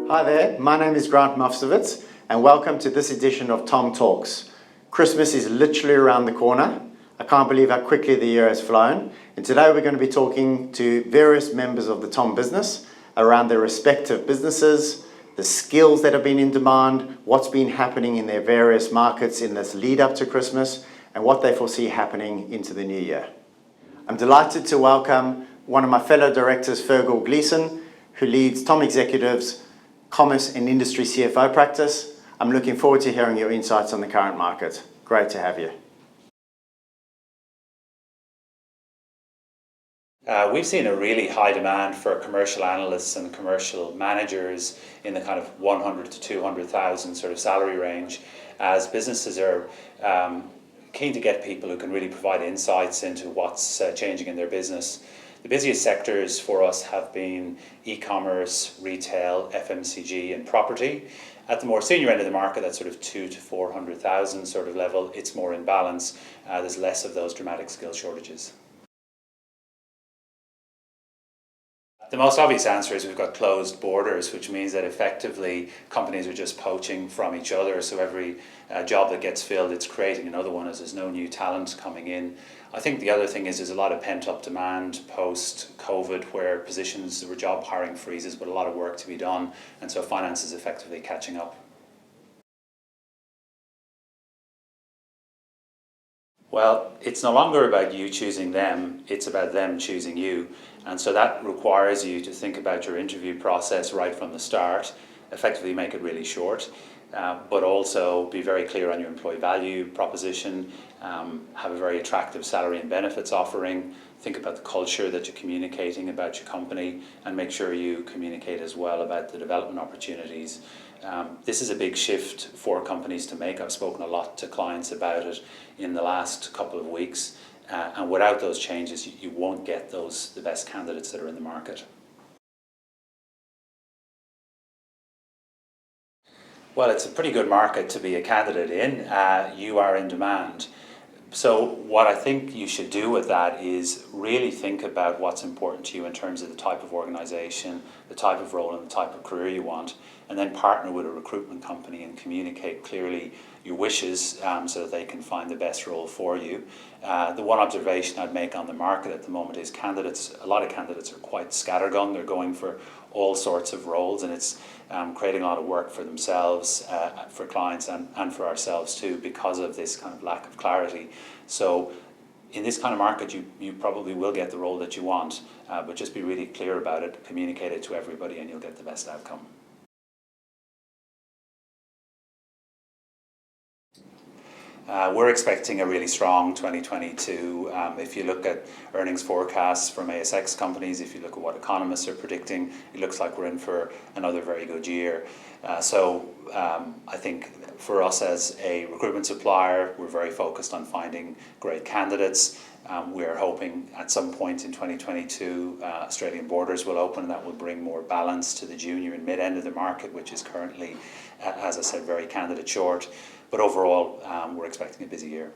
Hi there, my name is Grant Mufsovitz and welcome to this edition of Tom Talks. Christmas is literally around the corner. I can't believe how quickly the year has flown, and today we're going to be talking to various members of the Tom business around their respective businesses, the skills that have been in demand, what's been happening in their various markets in this lead up to Christmas, and what they foresee happening into the new year. I'm delighted to welcome one of my fellow directors, Fergal Gleeson, who leads T+O+M Executive's Commerce and Industry CFO practice. I'm looking forward to hearing your insights on the current market. Great to have you. We've seen a really high demand for commercial analysts and commercial managers in the kind of 100 to 200,000 sort of salary range, as businesses are keen to get people who can really provide insights into what's changing in their business. The busiest sectors for us have been e-commerce, retail, FMCG and property. At the more senior end of the market, that sort of 200 to 400,000 sort of level, it's more in balance. There's less of those dramatic skill shortages. The most obvious answer is we've got closed borders, which means that effectively companies are just poaching from each other. So every job that gets filled, it's creating another one as there's no new talent coming in. I think the other thing is there's a lot of pent-up demand post-COVID where there were job hiring freezes, but a lot of work to be done. And so finance is effectively catching up. Well, it's no longer about you choosing them, it's about them choosing you. And so that requires you to think about your interview process right from the start, effectively make it really short, but also be very clear on your employee value proposition, have a very attractive salary and benefits offering, think about the culture that you're communicating about your company, and make sure you communicate as well about the development opportunities. This is a big shift for companies to make. I've spoken a lot to clients about it in the last couple of weeks, and without those changes you won't get the best candidates that are in the market. Well, it's a pretty good market to be a candidate in. You are in demand. So what I think you should do with that is really think about what's important to you in terms of the type of organisation, the type of role and the type of career you want, and then partner with a recruitment company and communicate clearly your wishes so that they can find the best role for you. The one observation I'd make on the market at the moment is a lot of candidates are quite scattergun. They're going for all sorts of roles, and it's creating a lot of work for themselves, for clients and for ourselves too, because of this kind of lack of clarity. So in this kind of market you probably will get the role that you want, but just be really clear about it, communicate it to everybody, and you'll get the best outcome. We're expecting a really strong 2022. If you look at earnings forecasts from ASX companies, if you look at what economists are predicting, it looks like we're in for another very good year. So I think for us as a recruitment supplier, we're very focused on finding great candidates. We're hoping at some point in 2022 Australian borders will open, and that will bring more balance to the junior and mid-end of the market, which is currently, as I said, very candidate short. But overall, we're expecting a busy year.